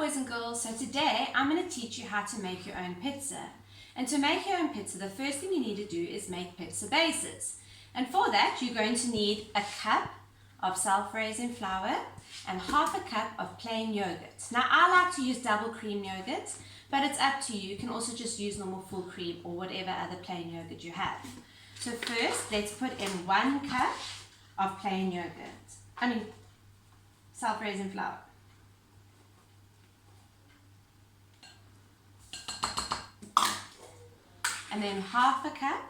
boys and girls, so today I'm going to teach you how to make your own pizza. And to make your own pizza, the first thing you need to do is make pizza bases. And for that, you're going to need a cup of self-raising flour and half a cup of plain yogurt. Now I like to use double cream yogurt, but it's up to you. You can also just use normal full cream or whatever other plain yogurt you have. So first, let's put in 1 cup of plain yogurt. Self-raising flour. And then half a cup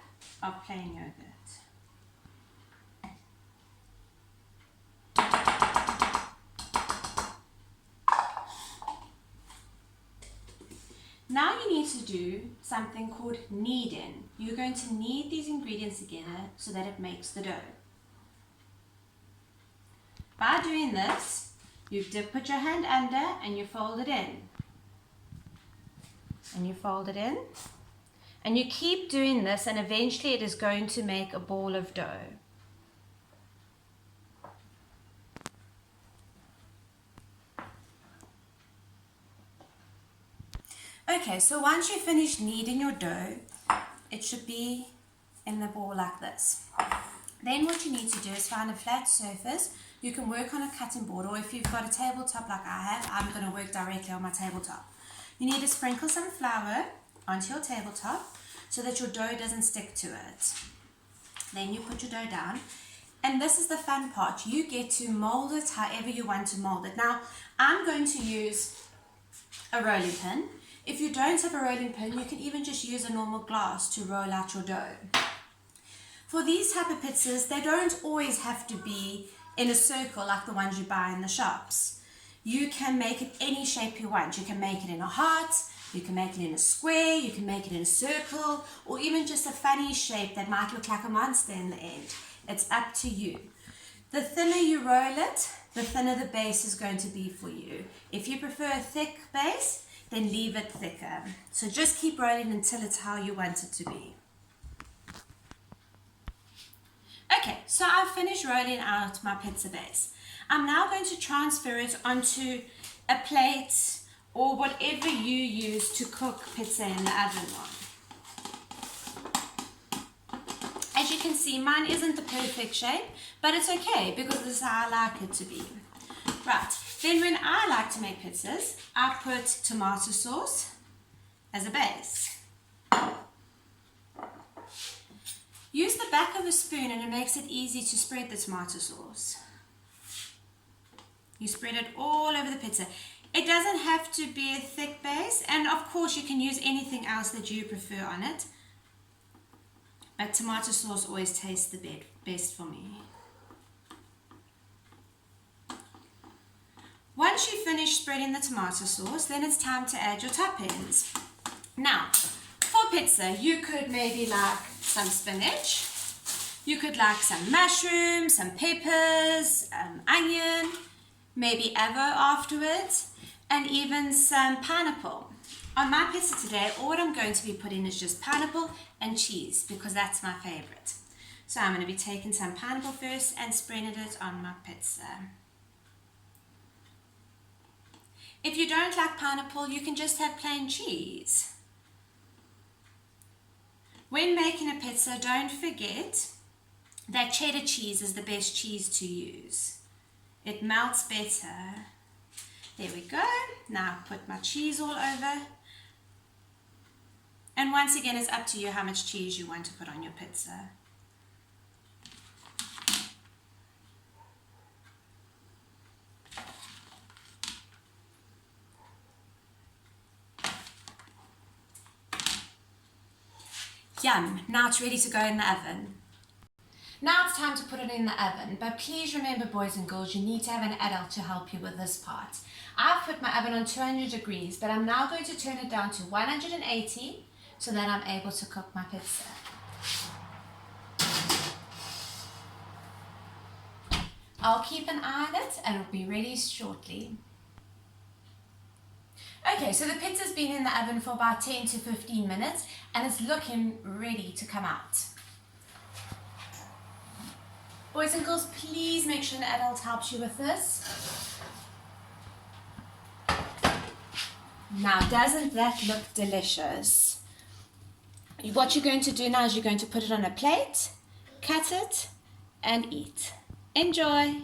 of plain yogurt. Now you need to do something called kneading. You're going to knead these ingredients together so that it makes the dough. By doing this, you put your hand under and you fold it in. And you fold it in. And you keep doing this, and eventually it is going to make a ball of dough. Okay, so once you finish kneading your dough, it should be in the ball like this. Then what you need to do is find a flat surface. You can work on a cutting board, or if you've got a tabletop like I have, I'm going to work directly on my tabletop. You need to sprinkle some flour onto your tabletop so that your dough doesn't stick to it. Then you put your dough down, and this is the fun part. You get to mold it however you want to mold it. Now, I'm going to use a rolling pin. If you don't have a rolling pin, you can even just use a normal glass to roll out your dough. For these type of pizzas, they don't always have to be in a circle like the ones you buy in the shops. You can make it any shape you want. You can make it in a heart, you can make it in a square, you can make it in a circle, or even just a funny shape that might look like a monster in the end. It's up to you. The thinner you roll it, the thinner the base is going to be for you. If you prefer a thick base, then leave it thicker. So just keep rolling until it's how you want it to be. Okay, so I've finished rolling out my pizza base. I'm now going to transfer it onto a plate or whatever you use to cook pizza in the oven on. As you can see, mine isn't the perfect shape, but it's okay because this is how I like it to be. Right, then when I like to make pizzas, I put tomato sauce as a base. Use the back of a spoon and it makes it easy to spread the tomato sauce. You spread it all over the pizza. It doesn't have to be a thick base, and of course you can use anything else that you prefer on it. But tomato sauce always tastes the best for me. Once you finish spreading the tomato sauce, then it's time to add your toppings. Now, for pizza, you could maybe like some spinach. You could like some mushrooms, some peppers, onion, maybe avo afterwards, and even some pineapple. On my pizza today, all I'm going to be putting is just pineapple and cheese because that's my favorite. So I'm going to be taking some pineapple first and spreading it on my pizza. If you don't like pineapple, you can just have plain cheese. When making a pizza, don't forget that cheddar cheese is the best cheese to use. It melts better. There we go. Now put my cheese all over. And once again, it's up to you how much cheese you want to put on your pizza. Yum! Now it's ready to go in the oven. Now it's time to put it in the oven, but please remember, boys and girls, you need to have an adult to help you with this part. I've put my oven on 200 degrees, but I'm now going to turn it down to 180 so that I'm able to cook my pizza. I'll keep an eye on it and it'll be ready shortly. Okay, so the pizza's been in the oven for about 10 to 15 minutes and it's looking ready to come out. Boys and girls, please make sure an adult helps you with this. Now, doesn't that look delicious? What you're going to do now is you're going to put it on a plate, cut it, and eat. Enjoy!